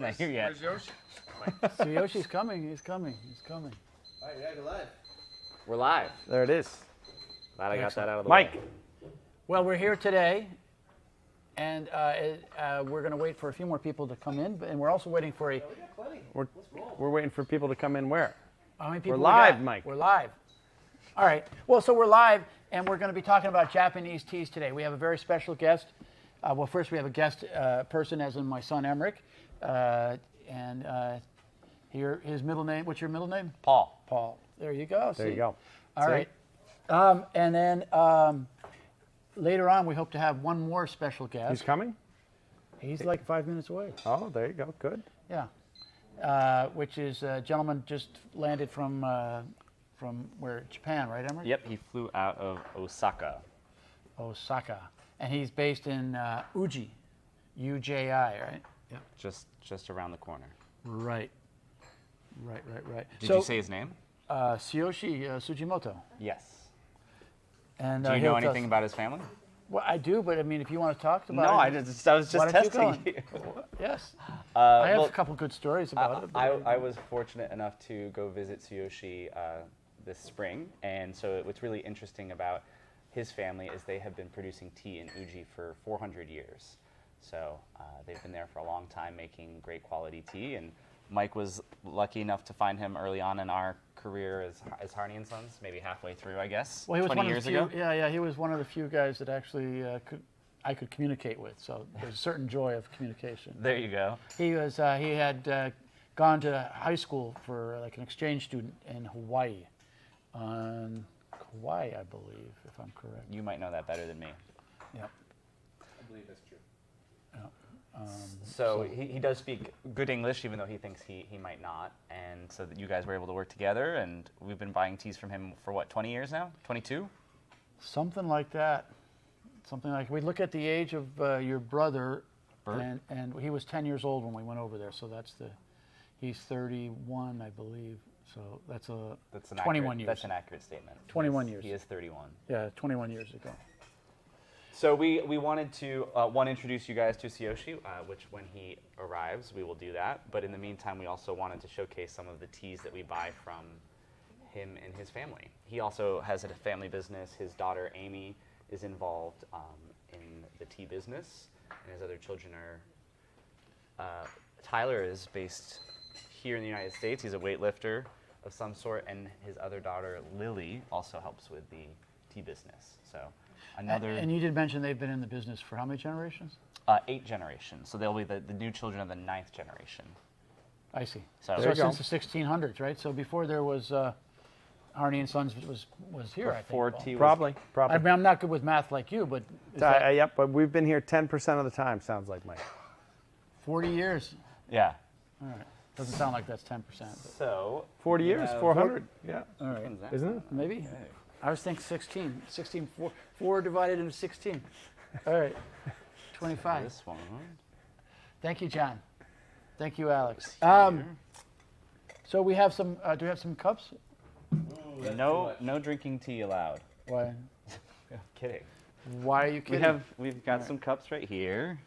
not here yet. Where's Yoshi? So Yoshi's coming. He's coming. All right, yeah, go live. We're live. There it is. Glad I got that out of the Mike. way. Well, we're here today, and we're going to wait for a few more people to come in, and we're also waiting for a. We got plenty. We're waiting for people to come in where? How many people We're we live, got? Mike. We're live. All right. Well, so we're live, and we're going to be talking about Japanese teas today. We have a very special guest. Well, first we have a guest person, as in my son Emmerich, and here his middle name. What's your middle name? Paul. Paul. There you go. There you go. All See? right. And then later on, we hope to have one more special guest. He's coming? He's like 5 minutes away. Oh, there you go. Good. Yeah. Which is a gentleman just landed from where? Japan, right, Emmerich? Yep, he flew out of Osaka. Osaka. And he's based in Uji, U-J-I, right? Yeah. Just around the corner. Right. Did you say his name? Tsuyoshi Sujimoto. Yes. And, Do you know anything about his family? Well, I do, but I mean, if you want to talk about No, it. I was just why don't you testing go you. Yes. I have well, a couple good stories about it. I was fortunate enough to go visit Tsuyoshi this spring, and so what's really interesting about his family is they have been producing tea in Uji for 400 years. So they've been there for a long time making great quality tea, and Mike was lucky enough to find him early on in our career as Harney and Sons, maybe halfway through, I guess, Well, he was 20 one years of the few, ago. Yeah, he was one of the few guys that actually I could communicate with. So there's a certain joy of communication. There you go. He was he had gone to high school for like an exchange student in Hawaii, on Kauai, I believe, if I'm correct. You might know that better than me. Yeah. I believe that's true. So he does speak good English, even though he thinks he might not. And so that you guys were able to work together, and we've been buying teas from him for what, 20 years now? 22? Something like that. Something like we look at the age of your brother, Bert? and he was 10 years old when we went over there. So he's 31, I believe. So that's 21 years. That's an accurate statement. 21 years. He is 31. Yeah, 21 years ago. So we wanted to, introduce you guys to Tsuyoshi, which when he arrives, we will do that. But in the meantime, we also wanted to showcase some of the teas that we buy from him and his family. He also has a family business. His daughter, Amy, is involved in the tea business, and his other children are, Tyler is based here in the United States. He's a weightlifter of some sort, and his other daughter, Lily, also helps with the tea business. So another... And you did mention they've been in the business for how many generations? 8 generations. So they'll be the new children of the 9th generation. I see. So So There you go. since the 1600s, right? So before there was Harney and Sons was here, I think. Before Paul. tea was... Probably. I mean, I'm not good with math like you, but is Uh, that yep, but we've been here 10% of the time, sounds like, Mike. 40 years. Yeah. All right. Doesn't sound like that's 10%. But So... 40 years, have- 400. Yeah. all right. When's that? Isn't it? Maybe. I was thinking 16. 16, 4 divided into 16. All right. 25. This one. Thank you, John. Thank you, Alex. Here. So we have some, do we have some cups? No drinking tea allowed. Why? Kidding. Why are you kidding? We've got some cups right here.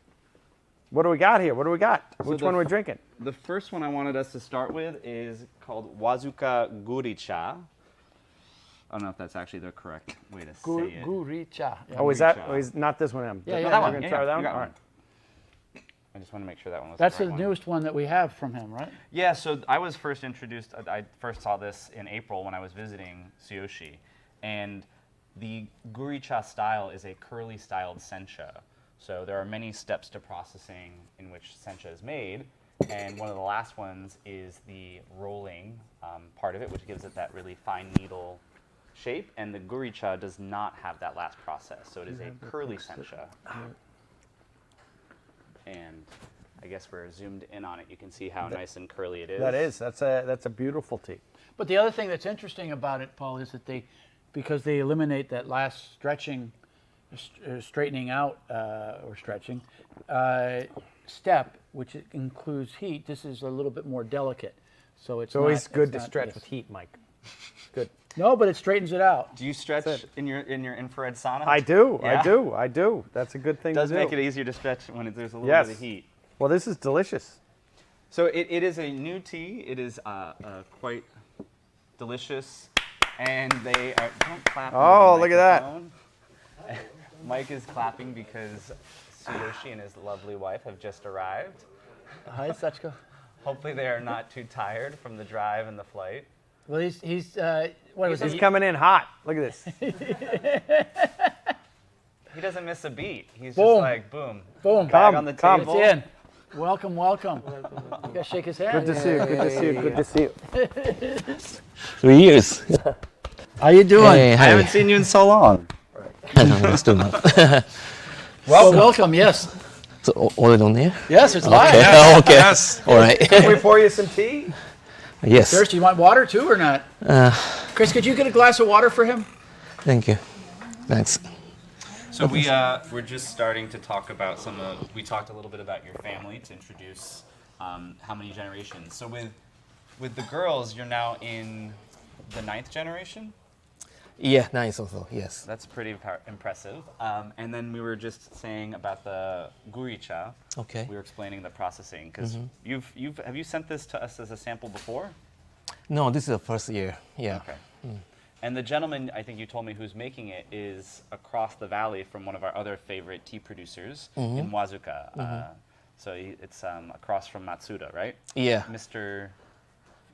What do we got here? What do we got? So Which the one are we f- drinking? The first one I wanted us to start with is called Wazuka Guricha. I don't know if that's actually the correct way to say it. Guricha. Yeah. Oh, is Guricha. that? Oh, is not this one? Yeah, No, yeah, that yeah. one. We're gonna Yeah, try yeah, that you one. got All one. right. I just want to make sure that one was That's the the right one. newest one that we have from him, right? Yeah, so I was first introduced, I first saw this in April when I was visiting Tsuyoshi. And the Guricha style is a curly styled sencha. So there are many steps to processing in which sencha is made. And one of the last ones is the rolling part of it, which gives it that really fine needle shape. And the Guricha does not have that last process. So it is a curly sencha. And I guess we're zoomed in on it. You can see how nice and curly it is. That is. That's a beautiful tea. But the other thing that's interesting about it, Paul, is that because they eliminate that last stretching, straightening out or stretching step, which includes heat. This is a little bit more delicate, so it's always not- good it's to not- stretch yes. with heat, Mike. Good. No, but it straightens it out. Do you stretch That's it. in your infrared sauna? I do. Yeah. I do. That's a good thing It does to do. make it easier to stretch when there's a little Yes. bit of heat. Well, this is delicious. So it is a new tea. It is quite delicious, and they are, don't clap. into the Oh, look at that. microphone. Mike is clapping because Tsuyoshi and his lovely wife have just arrived. Hi, Sachiko. Hopefully they are not too tired from the drive and the flight. Well, he's what was He's it? coming in hot. Look at this. He doesn't miss a beat. He's Boom. just like, boom, Boom. bag on the Come. table. It's in. Welcome, welcome. You gotta shake his hand. Good to see you. Good to see you. Good to see you. 3 years. How you doing? Hey, I hi. haven't seen you in so long. Still not. Well, welcome. Yes. So already on there? Yes, it's live. Okay. Okay. All right. Can we pour you some tea? Yes. Thirsty? You want water too, or not? Chris, could you get a glass of water for him? Thank you. Thanks. So we're just starting to talk about we talked a little bit about your family to introduce how many generations. So with the girls, you're now in the 9th generation? Yeah, nice also. Yes. That's pretty impressive. And then we were just saying about the guricha. Okay. We were explaining the processing because have you sent this to us as a sample before? No, this is the first year. Yeah. Okay. And the gentleman, I think you told me, who's making it is across the valley from one of our other favorite tea producers in Wazuka. So it's across from Matsuda, right? Yeah. Mr.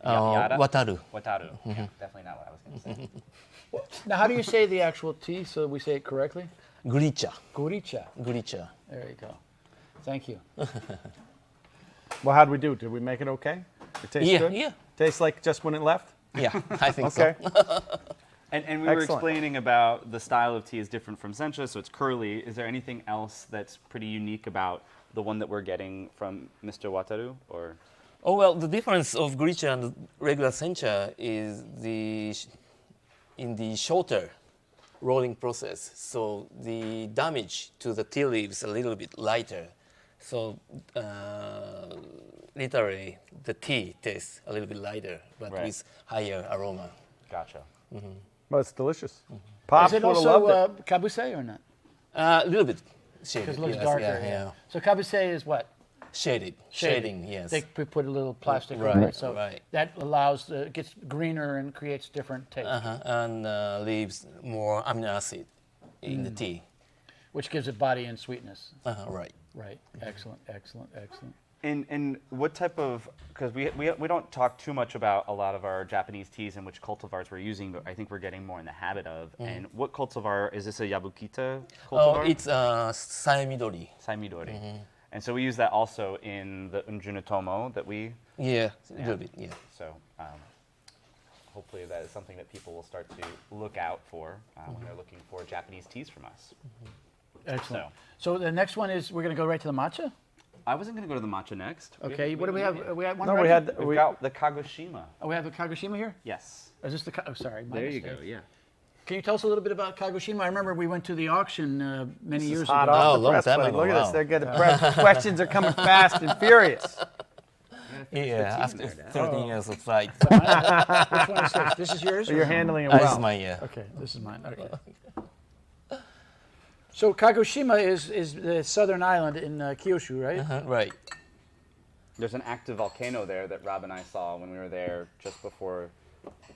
Yada? Wataru. Wataru. Yeah, definitely not what I was going to say. Now, how do you say the actual tea so we say it correctly? Guricha. Guricha. Guricha. There you go. Thank you. Well, how'd we do? Did we make it okay? It tastes Yeah. good? Yeah. Tastes like just when it left? Yeah. I think Okay. so. And we were Excellent. explaining about the style of tea is different from sencha, so it's curly. Is there anything else that's pretty unique about the one that we're getting from Mr. Wataru? Or Oh well, the difference of Guricha and regular sencha is in the shorter rolling process. So the damage to the tea leaves a little bit lighter. So literally, the tea tastes a little bit lighter, but Right. with higher aroma. gotcha. Well, it's delicious. Pops Is it would have also loved it. kabuse or not? A little bit shaded. Because it looks yes, darker. Yeah, yeah. So kabuse is what? Shaded. Shading, yes. They put a little plastic Right, over it, so right. that allows it gets greener and creates different taste, And leaves more amino acid in the tea. which gives it body and sweetness. Right. Right. Excellent. Excellent. Excellent. And what type of, because we don't talk too much about a lot of our Japanese teas and which cultivars we're using, but I think we're getting more in the habit of. And what cultivar, is this a Yabukita cultivar? Oh, it's Saemidori. Saimidori. And so we use that also in the Unjunotomo that we, Yeah, a little bit, yeah. so hopefully that is something that people will start to look out for when they're looking for Japanese teas from us. Excellent. So the next one is we're going to go right to the matcha. I wasn't going to go to the matcha next. Okay. What do we have? We had one. No, we ready? had We've got the Kagoshima. Oh, we have a Kagoshima here. Yes. Is this the? Oh, sorry. my There you mistake. go, yeah. Can you tell us a little bit about Kagoshima? I remember we went to the auction many years Hot ago. Oh, off the long press, time buddy. ago, Look at this. wow. They're getting press. Questions are coming fast and furious. Yeah, after there, Dad. 13 years of flight. Which one is this? This is yours? So you're handling it This well. is my, yeah. Okay, this is mine. Okay. So Kagoshima is the southern island in Kyushu, right? Right. There's an active volcano there that Rob and I saw when we were there just before.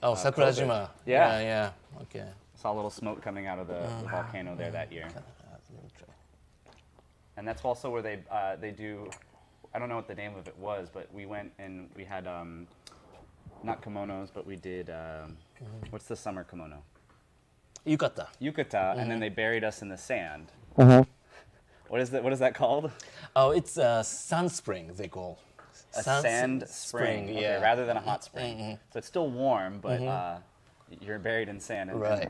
Oh, Sakurajima. Yeah. Yeah, okay. Saw a little smoke coming out of the volcano there that year. And that's also where they do, I don't know what the name of it was, but we went and we had, not kimonos, but we did, what's the summer kimono? Yukata. Yukata, and then they buried us in the sand. What is that called? Oh, it's a sand spring, they call. A sand spring. Okay, yeah. rather than a hot spring. So it's still warm, but you're buried in sand. And Right.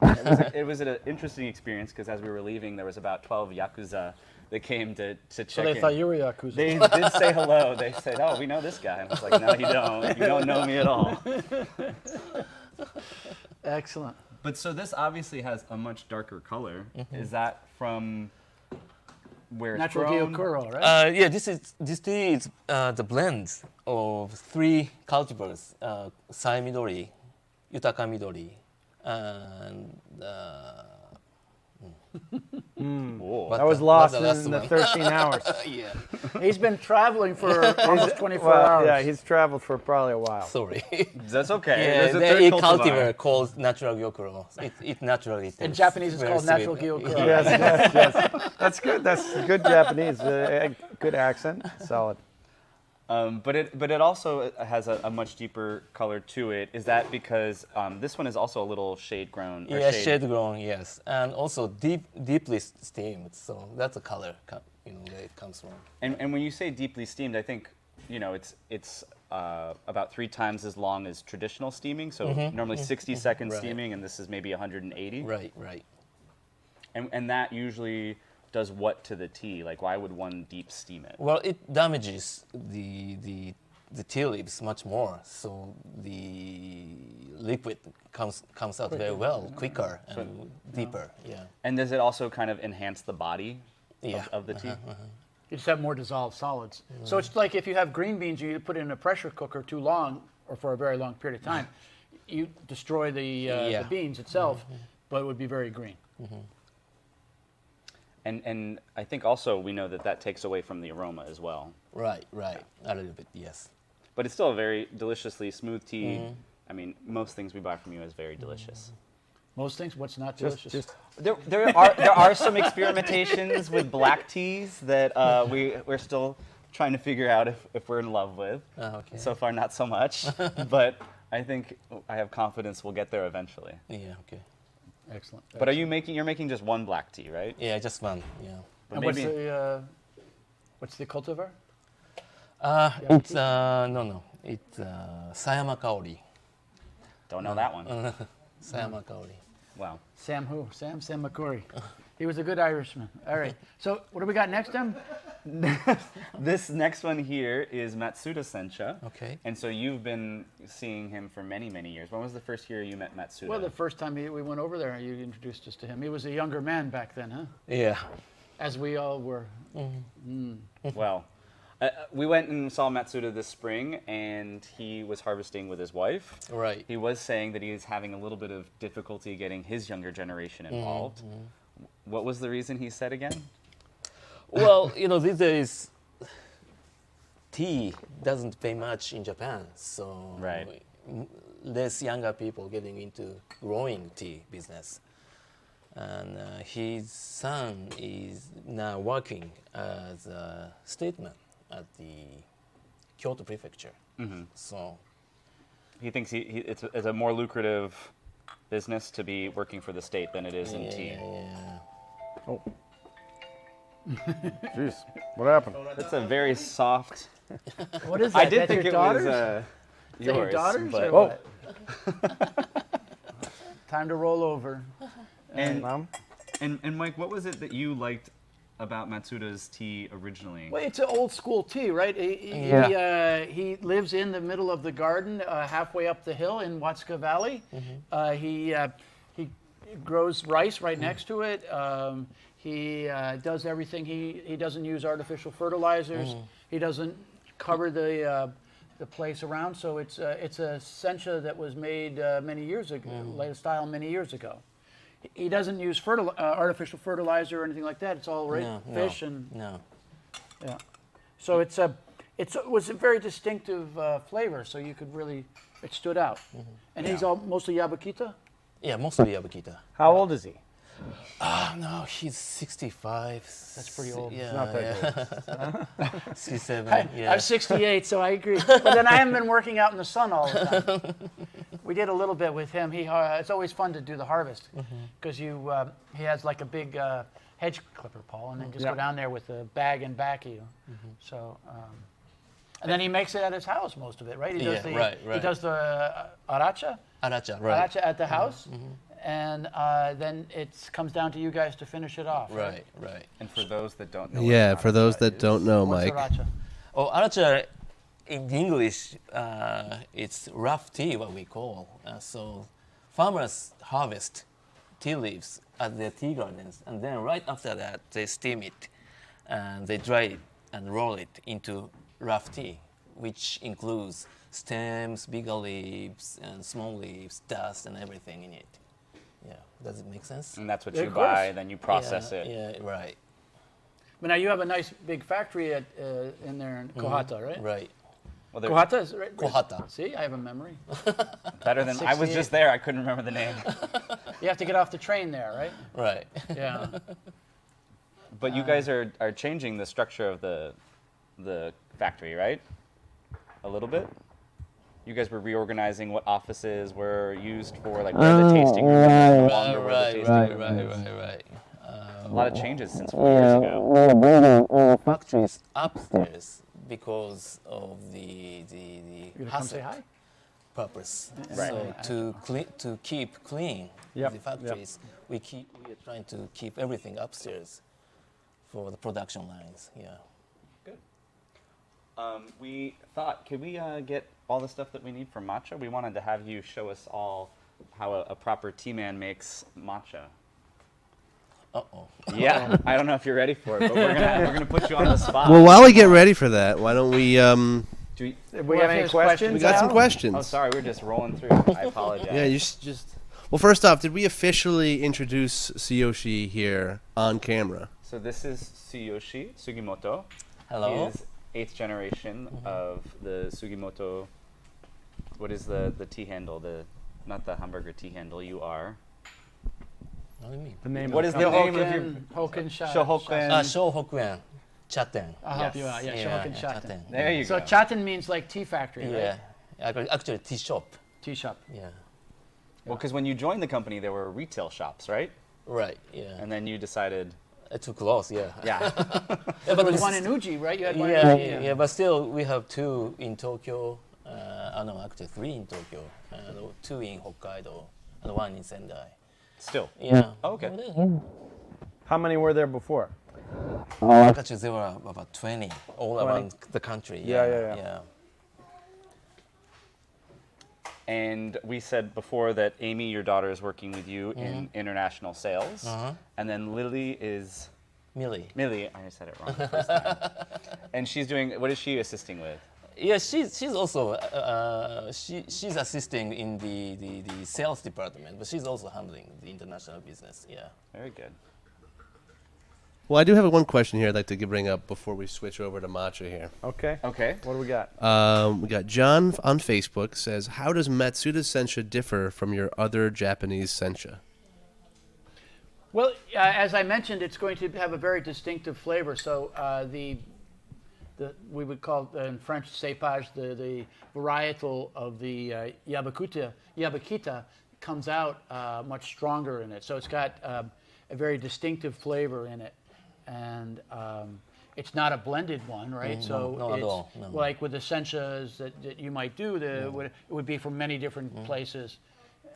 it was an interesting experience because as we were leaving, there was about 12 Yakuza that came to check So they in. thought you were Yakuza. They did say hello. They said, "Oh, we know this guy." I was like, "No, you don't. You don't know me at all." Excellent. But so this obviously has a much darker color. Is that from where it's Natural grown? Gyokuro, right? Yeah, this tea is the blend of 3 cultivars: Saemidori, Yutaka Midori, and Whoa. But I was the- lost but the last in the one. 13 hours. Yeah, He's been traveling for almost 24 Well, hours. yeah, he's traveled for probably a while. sorry. That's okay. Yeah, There's a there third is cultivar. cultivar called natural gyokuro. It naturally tastes In Japanese, it's very called natural sweet. gyokuro. Yeah. Yes. That's good. That's good Japanese. Good accent. Solid. But it also has a much deeper color to it. Is that because this one is also a little shade grown? Or Yeah, shade grown, yes, and also deeply steamed. So that's the color, where it comes from. And when you say deeply steamed, I think it's about 3 times as long as traditional steaming. So normally 60 seconds Right. steaming, and this is maybe 180. Right, right. And that usually does what to the tea? Like, why would one deep steam it? Well, it damages the tea leaves much more, so the liquid comes out very well, quicker and deeper. Yeah. And does it also kind of enhance the body Yeah. of the tea? You just have more dissolved solids. So it's like if you have green beans and you put it in a pressure cooker too long or for a very long period of time, you destroy the Yeah. beans itself, but it would be very green. And I think also we know that takes away from the aroma as well. Right, right. A little bit, yes. But it's still a very deliciously smooth tea. I mean, most things we buy from you is very delicious. Most things, what's not delicious? Just There are some experimentations with black teas that we're still trying to figure out if we're in love with. Okay. So far, not so much. But I think I have confidence we'll get there eventually. Yeah, okay. Excellent. But you're making just one black tea, right? Yeah, just one. Yeah. But And what's the cultivar? It's no. It's Sayama Kaori. Don't know that one. Sayama Kaori. Wow. Sam who? Sam McCory. He was a good Irishman. All right. So what do we got next, Tim? This next one here is Matsuda Sencha. Okay. And so you've been seeing him for many, many years. When was the first year you met Matsuda? Well, the first time we went over there, you introduced us to him. He was a younger man back then, huh? Yeah. As we all were. Well, we went and saw Matsuda this spring, and he was harvesting with his wife. Right. He was saying that he was having a little bit of difficulty getting his younger generation involved. What was the reason he said again? Well, these days, tea doesn't pay much in Japan, so Right. less younger people getting into growing tea business. And his son is now working as a statesman at the Kyoto prefecture. So He thinks it's a more lucrative business to be working for the state than it is in tea. yeah. oh, jeez, what happened? It's a very soft. What is that? I did That's think your it daughters? was Is that your yours, daughters but or Oh. what? Time to roll over. and, Mom? and Mike, what was it that you liked about Matsuda's tea originally? Well, it's an old school tea, right? He lives in the middle of the garden, halfway up the hill in Watsuka Valley. He grows rice right next to it. He does everything. He doesn't use artificial fertilizers. He doesn't cover the place around. So it's a sencha that was made many years ago, latest style many years ago. He doesn't use artificial fertilizer or anything like that. It's all fish and No. yeah. So it was a very distinctive flavor. So you could really, it stood out. And he's all mostly Yabukita. Yeah, mostly Yabukita. How old is he? No, he's 65. That's pretty old. Yeah, Not that yeah. 67. Yeah. I'm 68, so I agree. But then I haven't been working out in the sun all the time. We did a little bit with him. It's always fun to do the harvest because he has like a big hedge clipper, Paul, and then just go down there with a bag and back of you. So, and then he makes it at his house, most of it, right? He does right. He does the aracha, Aracha, right. aracha at the house, and then it comes down to you guys to finish it off. Right, right. And for those that don't know, Yeah, what for those that is, don't know, What's Mike. aracha? Oh, aracha in English, it's rough tea, what we call. So farmers harvest tea leaves at their tea gardens, and then right after that, they steam it, and they dry it and roll it into rough tea, which includes stems, bigger leaves, and small leaves, dust, and everything in it. Yeah, does it make sense? And that's what Yeah, you of course. buy, then you process yeah, it. Yeah, right. But now you have a nice big factory in there in Kohata, right? Right. Well, they're Kohata is right. Kohata. See, I have a memory. better than I was 68. just there. I couldn't remember the name. You have to get off the train there, right? Right. Yeah. But you guys are changing the structure of the factory, right? A little bit. You guys were reorganizing what offices were used for, like where the tasting room is no longer where the tasting room. Right. A lot of changes since 4 years ago. Building factories upstairs because of the You gonna come say hi? purpose. Right. So to keep clean Yep, the factories, we are trying to keep everything upstairs for the production lines. Yeah. Good. We thought, could we get all the stuff that we need for matcha? We wanted to have you show us all how a proper tea man makes matcha. Uh-oh. Yeah, I don't know if you're ready for it, but we're gonna put you on the spot. Well, while we get ready for that, why don't we? Do we, We got any Finish questions? We got some Al? questions. oh, sorry, we're just rolling through. I apologize. Yeah, you just. Well, first off, did we officially introduce Tsuyoshi here on camera? So this is Tsuyoshi Sugimoto. Hello. He is 8th generation of the Sugimoto. What is the tea handle? Not the hamburger tea handle. You are. What do you mean? The name What of is the the company. name of your Hoken Shohoken? Shohokuan. Chaten. I'll help you Yes. out. Yeah, Shohoken Chaten. There you So go. Chaten means like tea factory, Yeah. right? Actually, tea shop. Tea shop. Yeah. Well, because when you joined the company, there were retail shops, right? Right. Yeah. And then you decided, Too close. Yeah. yeah, Yeah, There but was it's- one in Uji, right? You had one Yeah, in Uji. yeah, but still, we have 2 in Tokyo. No, actually 3 in Tokyo, 2 in Hokkaido, and 1 in Sendai. still. Yeah. Oh, okay. How many were there before? Actually, there were about 20 all 20? around the country. Yeah. And we said before that Amy, your daughter, is working with you in international sales. And then Lily is, Millie. I said it wrong the first time. And she's doing, what is she assisting with? Yeah, she's also she's assisting in the sales department, but she's also handling the international business. Yeah. Very good. Well, I do have one question here I'd like to bring up before we switch over to matcha here. Okay. Okay. What do we got? We got John on Facebook says, "How does Matsuda Sencha differ from your other Japanese sencha?" Well, as I mentioned, it's going to have a very distinctive flavor. So the we would call in French cépage, the varietal of the Yabakita comes out much stronger in it. So it's got a very distinctive flavor in it, and it's not a blended one, right? So no, at it's all, no. like with the senchas that you might do, it would be from many different places,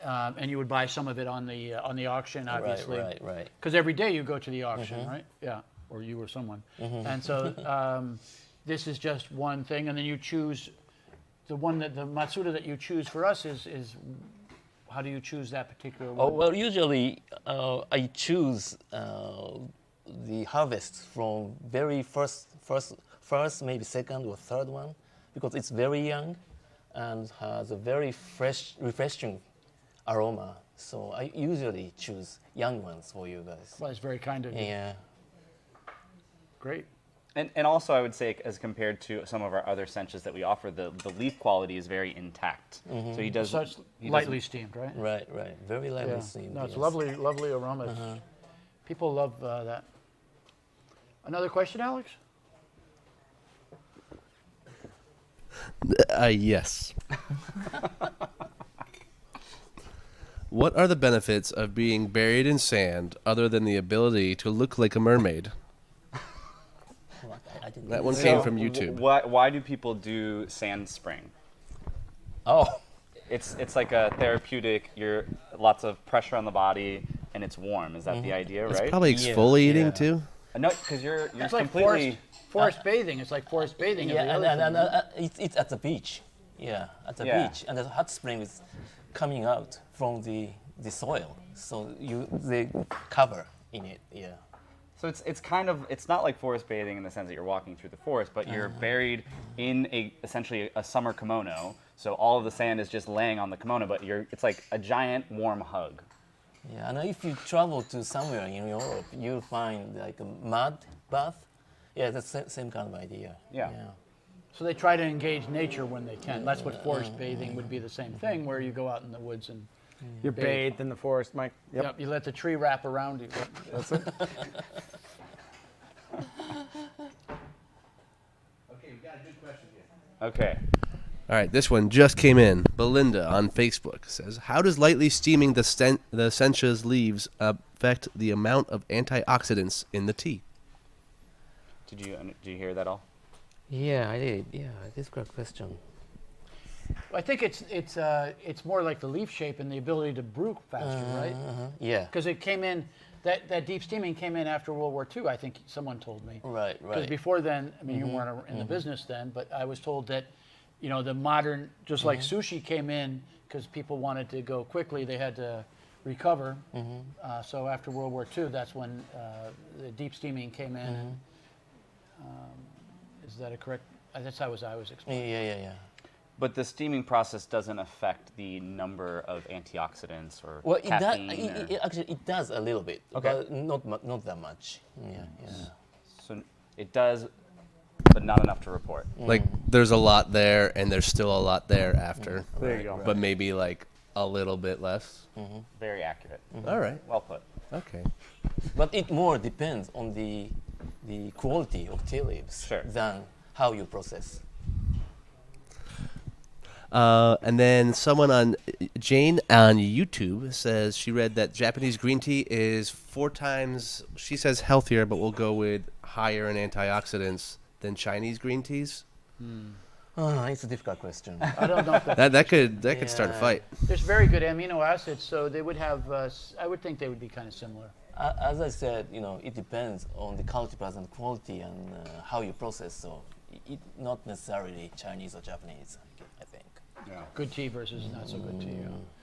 and you would buy some of it on the auction, obviously. Right. Because every day you go to the auction, right? Yeah, or you or someone. And so this is just one thing, and then you choose the Matsuda that you choose for us is how do you choose that particular one? Oh, well, usually I choose the harvest from very first, maybe second or third one, because it's very young and has a very fresh, refreshing aroma. So I usually choose young ones for you guys. Well, it's very kind of you. Yeah. Great. And also, I would say, as compared to some of our other senchas that we offer, the leaf quality is very intact. So he does. So it's he lightly doesn't- steamed, right? Right. Very lightly Yeah. steamed. No, it's yes. lovely aromas. People love that. Another question, Alex? Yes. What are the benefits of being buried in sand other than the ability to look like a mermaid? I didn't That one know. came from YouTube. Why do people do sand spring? Oh, It's like a therapeutic. You're lots of pressure on the body, and it's warm. Is that the idea, It's right? probably Yeah, exfoliating yeah. too. No, because you're It's like completely. forest bathing. It's like forest bathing. yeah, and the other thing. it's at the beach. Yeah, at the Yeah. beach, and the hot spring is coming out from the soil, so they cover in it. Yeah. So it's kind of, it's not like forest bathing in the sense that you're walking through the forest, but you're buried in essentially a summer kimono. So all of the sand is just laying on the kimono, but it's like a giant warm hug. Yeah, and if you travel to somewhere in Europe, you'll find like a mud bath. Yeah, that's the same kind of idea. Yeah. So they try to engage nature when they can. That's what forest bathing would be, the same thing, where you go out in the woods and You're bathed in the forest, Mike. Yep. yep, you let the tree wrap around you. That's it. Okay, we got a good question here. Okay. All right, this one just came in. Belinda on Facebook says, "How does lightly steaming the sencha's leaves affect the amount of antioxidants in the tea?" Did you hear that all? Yeah, I did. Yeah, this is a great question. I think it's more like the leaf shape and the ability to brew faster, right? Yeah. Because it came in, that deep steaming came in after World War II, I think someone told me. Right, Because right. before then, I mean, you weren't in the business then, but I was told that, you know, the modern, just like sushi came in, because people wanted to go quickly, they had to recover. So after World War II, that's when the deep steaming came in. And, is that a correct? That's how I was explaining. Yeah. But the steaming process doesn't affect the number of antioxidants or Well, it does. caffeine. Actually, it does a little bit, Okay. but not that much. Yeah. So it does, but not enough to report. Like, there's a lot there, and there's still a lot there after. There you go. But maybe, like, a little bit less. Very accurate. All right. Well put. Okay. But it more depends on the quality of tea leaves Sure. than how you process. And then someone Jane on YouTube says she read that Japanese green tea is 4 times, she says, healthier, but we'll go with higher in antioxidants than Chinese green teas. It's a difficult question. I don't know if that, That could start a Yeah. fight. there's very good amino acids, so they would have, I would think they would be kind of similar. As I said, it depends on the cultivar and quality and how you process. So it not necessarily Chinese or Japanese, I think. Good tea versus not so good tea.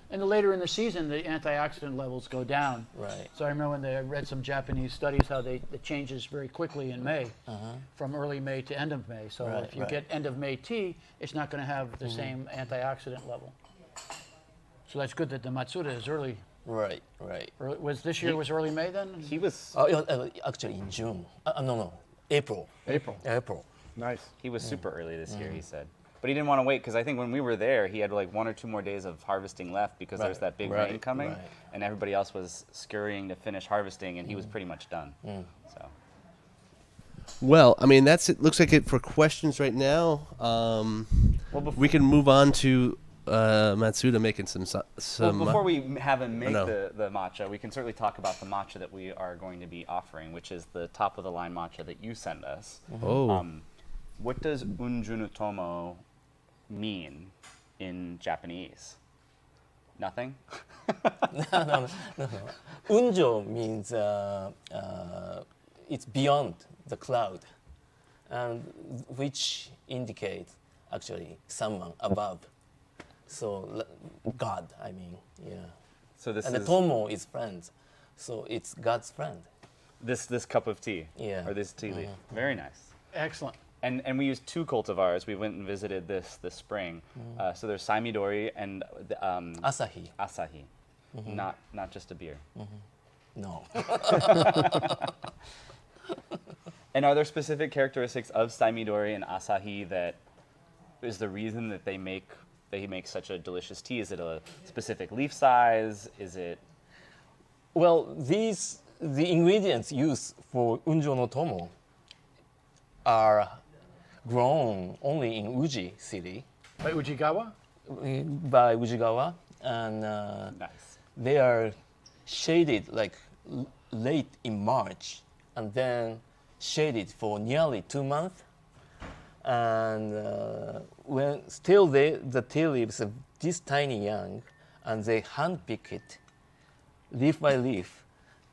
And later in the season, the antioxidant levels go down. Right. So I remember when I read some Japanese studies how it changes very quickly in May, from early May to end of May. So Right, if you right. get end of May tea, it's not going to have the same antioxidant level. So that's good that the Matsuda is early. Right. Was this year was early May then? He was Actually, in June. No, April. April. Nice. super early this year. He said, but he didn't want to wait because I think when we were there, he had like 1 or 2 more days of harvesting left because there was that big rain coming, right. and everybody else was scurrying to finish harvesting, and he was pretty much done. So Well, I mean, that's it. Looks like it for questions right now. We can move on to Matsuda making some. well, before we have him make no. the matcha, we can certainly talk about the matcha that we are going to be offering, which is the top of the line matcha that you send us. Oh. What does unjunutomo mean in Japanese? Nothing? Unjo means it's beyond the cloud, and which indicates actually someone above. So God, I mean, yeah. So this And the is tomo is friends, so it's God's friend. this cup of tea, Yeah. or this tea leaf. Very nice. Excellent. And we used 2 cultivars. We went and visited this spring. So there's Saimidori and Asahi, Asahi, not just a beer. no. And are there specific characteristics of Saimidori and Asahi that is the reason that they make such a delicious tea? Is it a specific leaf size? Is it? Well, the ingredients used for unjo no tomo are grown only in Uji city By Ujigawa? by Ujigawa, and Nice. they are shaded like late in March, and then shaded for nearly 2 months. And when still the tea leaves are this tiny young, and they hand pick it leaf by leaf,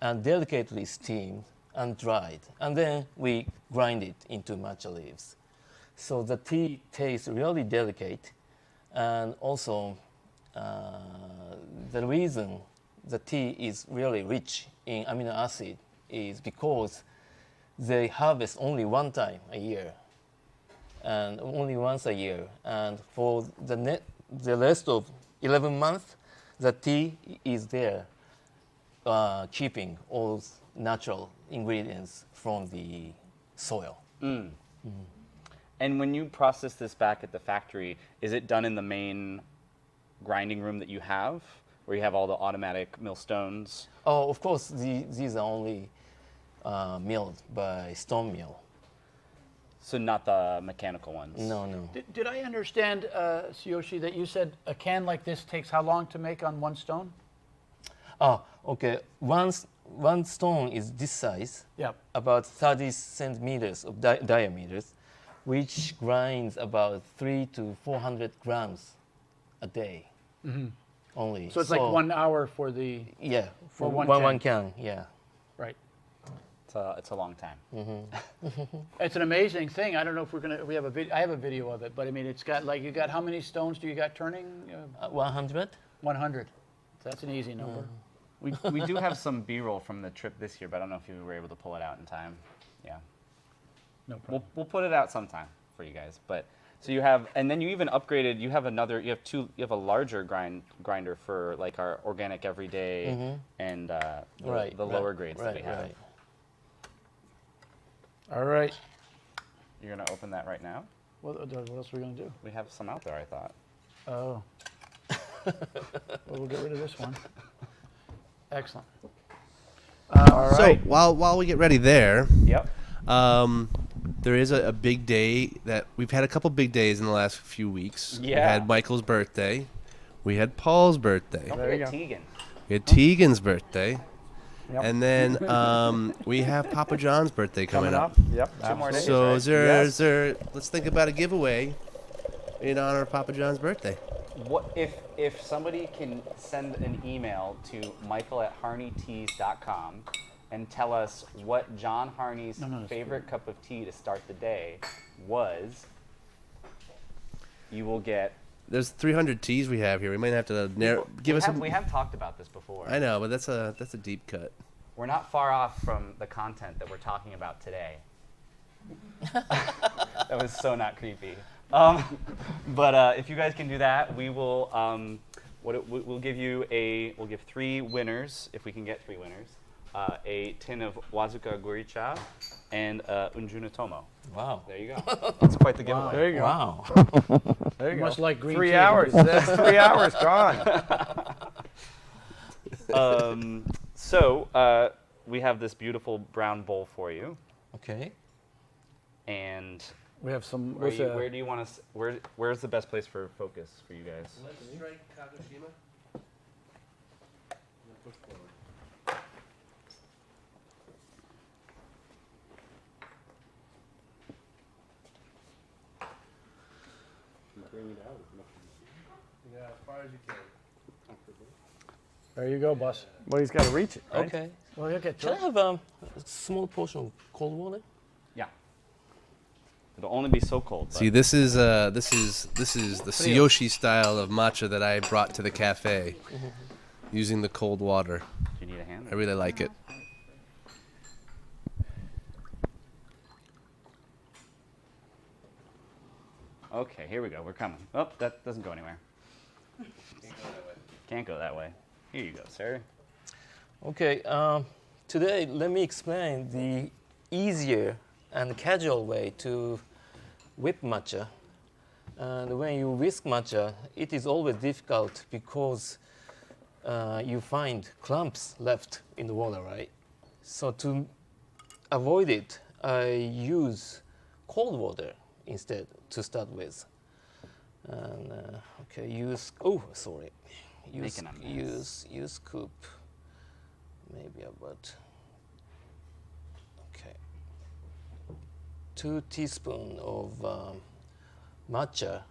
and delicately steamed and dried, and then we grind it into matcha leaves. So the tea tastes really delicate, and also the reason the tea is really rich in amino acid is because they harvest only 1 time a year, and only once a year, and for the rest of 11 months, the tea is there keeping all natural ingredients from the soil. And when you process this back at the factory, is it done in the main grinding room that you have, where you have all the automatic millstones? Oh, of course, these are only milled by stone mill. So not the mechanical ones? No, no. Did I understand, Tsuyoshi, that you said a can like this takes how long to make on one stone? Oh, okay. One stone is this size, Yep. about 30 centimeters of diameters, which grinds about 300 to 400 grams a day only. So it's like 1 hour for the, Yeah, for one one can, yeah. right. It's a long time. It's an amazing thing. I don't know if we have I have a video of it, but I mean, it's got like, you got, how many stones do you got turning? 100? 100. So that's an easy number. We do have some B-roll from the trip this year, but I don't know if you were able to pull it out in time. Yeah. No problem. We'll put it out sometime for you guys. But so you have, and then you even upgraded. You have a larger grinder for like our organic everyday and the lower grades that we have. Right. All right. You're gonna open that right now. What else are we going to do? We have some out there, I thought. Oh. Well, we'll get rid of this one. Excellent. All So right. while we get ready there, Yep. there is a big day that we've had a couple big days in the last few weeks. We Yeah. had Michael's birthday. We had Paul's birthday. Don't There you forget go. Tegan. We had Tegan's birthday. Yep. And then we have Papa John's birthday coming up. Yep. 2 more days. absolutely. right? So Yes. is there, let's think about a giveaway in honor of Papa John's birthday. What if somebody can send an email to michael@harneyteas.com and tell us what John Harney's No, favorite cup of tea to start the day was, you will get. There's 300 teas we have here. We might have to give us some. We have talked about this before. I know, but that's a deep cut. We're not far off from the content that we're talking about today. That was so not creepy. But if you guys can do that, we will. We'll give 3 winners, if we can get 3 winners, a tin of Wazuka Guricha and Unjuna Tomo. Wow. There you go. That's quite the giveaway. There you go. Wow. There you You go. must like green 3 tea. hours. That's 3 hours gone. So we have this beautiful brown bowl for you, Okay. and We have some. where do you want us? Where's the best place for focus for you guys? Let's strike Kagoshima. Push forward. Yeah, as far as you can. There you go, boss. Well, he's got to reach it, right? Okay. Well, you'll get to Can I it. have a small portion of cold water? Yeah. It'll only be so cold. But See, this is the Tsuyoshi style of matcha that I brought to the cafe, using the cold water. do you need a hand? I really like it. Okay, here we go. We're coming. Oh, that doesn't go anywhere. Can't go that way. Here you go, sir. Okay. Today, let me explain the easier and casual way to whip matcha. And when you whisk matcha, it is always difficult because you find clumps left in the water, right? So to avoid it, I use cold water instead to start with. And okay, use Making a mess. use scoop, maybe about 2 teaspoons of matcha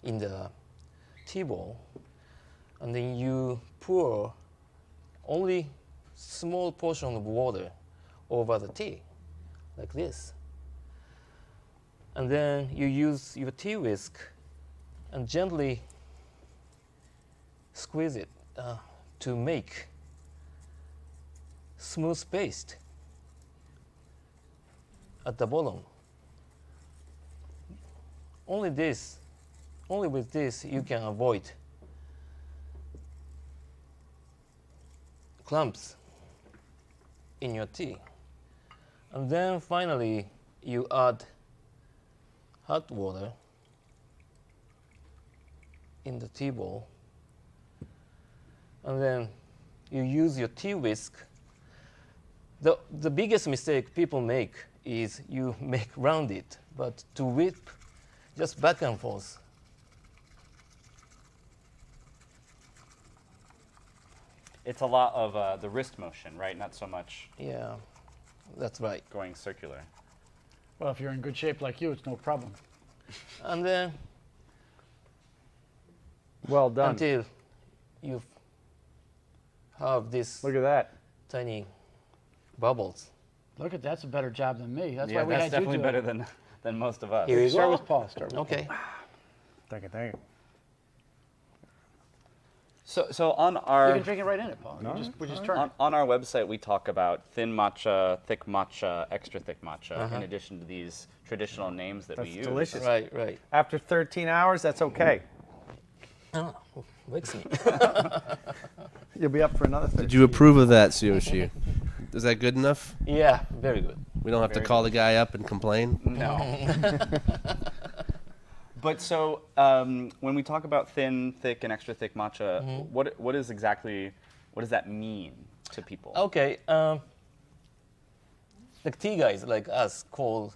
in the tea bowl, and then you pour only small portion of water over the tea, like this. And then you use your tea whisk and gently squeeze it to make smooth paste at the bottom. Only with this you can avoid clumps in your tea. And then finally, you add hot water in the tea bowl. And then you use your tea whisk. The biggest mistake people make is you make round it, but to whip just back and forth. It's a lot of the wrist motion, right? Not so much Yeah, that's right. going circular. Well, if you're in good shape like you, it's no problem. And then Well done. until you have this Look at that. tiny bubbles. Look at that's a better job than me. That's Yeah, why we that's had definitely you do better it. than most of us. Here you Start go. with Paul. Start with Okay. Thank you, thank you. So on You our can drink it right in it, Paul. We just turn it. on our website, we talk about thin matcha, thick matcha, extra thick matcha, in addition to these traditional names that we That's use. delicious. Right, right. After 13 hours, that's okay. Oh, wakes me. You'll be up for another 13. Did you approve of that, Tsuyoshi? Is that good enough? Yeah, very good. We don't have to call the guy up and complain? No. But so when we talk about thin, thick, and extra thick matcha, what does that mean to people? Okay. Like tea guys like us call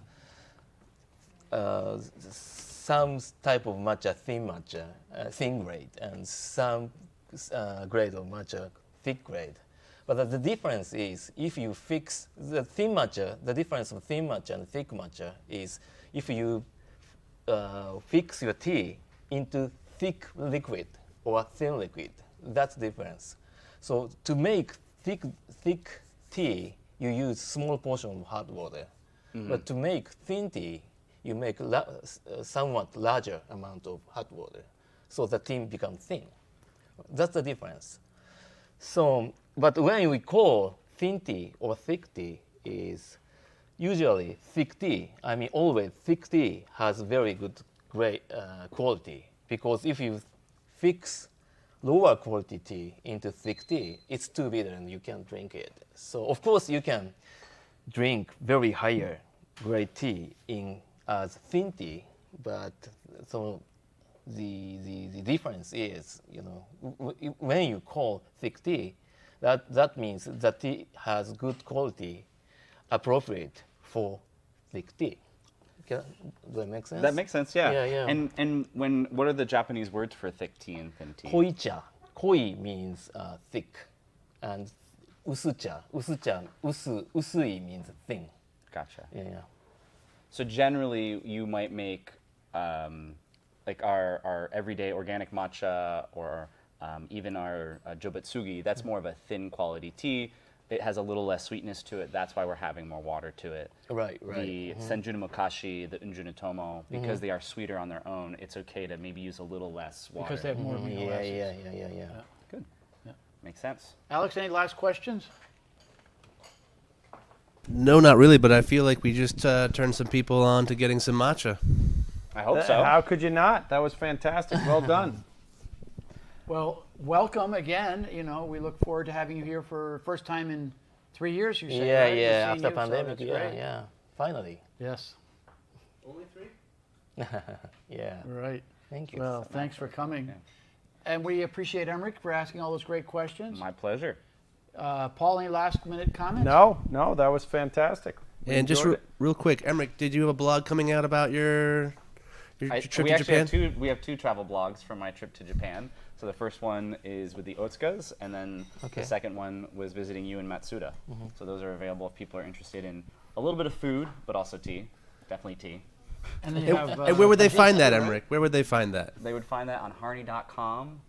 some type of matcha, thin grade, and some grade of matcha, thick grade. But the difference is if you fix the thin matcha, the difference of thin matcha and thick matcha is if you fix your tea into thick liquid or thin liquid. That's the difference. So to make thick tea, you use small portion of hot water. But to make thin tea, you make somewhat larger amount of hot water. So the tea becomes thin. That's the difference. So, but when we call thin tea or thick tea is usually thick tea. I mean, always thick tea has very good quality because if you fix lower quality tea into thick tea, it's too bitter and you can't drink it. So of course you can drink very higher grade tea as thin tea, but so the difference is, when you call thick tea, that means that tea has good quality, appropriate for thick tea. Does that make sense? That makes sense, yeah. Yeah, yeah. And what are the Japanese words for thick tea and thin tea? Koicha. Koi means thick, and usucha. Usui means thin. Gotcha. Yeah. So generally, you might make like our everyday organic matcha or even our jobetsugi. That's more of a thin quality tea. It has a little less sweetness to it. That's why we're having more water to it. Right. The Senjuna Mokashi, the Unjuna Tomo, because they are sweeter on their own, it's okay to maybe use a little less water. Because they have more amino acids. Yeah. Good. Yeah. Makes sense. Alex, any last questions? No, not really, but I feel like we just turned some people on to getting some matcha. I hope so. How could you not? That was fantastic. Well done. Well, welcome again. We look forward to having you here for first time in 3 years, you say, Yeah, right? yeah. We've seen After you, so pandemic, that's yeah, great. yeah. Finally. Yes, Only 3? Yeah. right. Thank you. Well, thanks for coming. And we appreciate Emmerich for asking all those great questions. My pleasure. Paul, any last minute comments? No, that was fantastic. We And just enjoyed it. real quick, Emmerich, did you have a blog coming out about your trip to Japan? We have two travel blogs from my trip to Japan. So the first one is with the Otsukas, and then Okay. the second one was visiting you in Matsuda. So those are available if people are interested in a little bit of food, but also tea. Definitely tea. And then you have, And where would they find that, right? Emmerich? Where would they find that? They would find that on harney.com.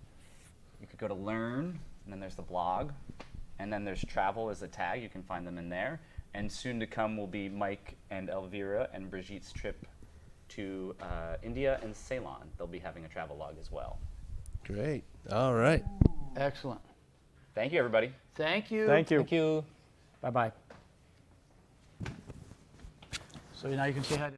You could go to learn, and then there's the blog, and then there's travel as a tag. You can find them in there. And soon to come will be Mike and Elvira and Brigitte's trip to India and Ceylon. They'll be having a travel log as well. Great. All right. Excellent. Thank you, everybody. Thank you. Thank you. Thank you. Bye-bye. So now you can say hi to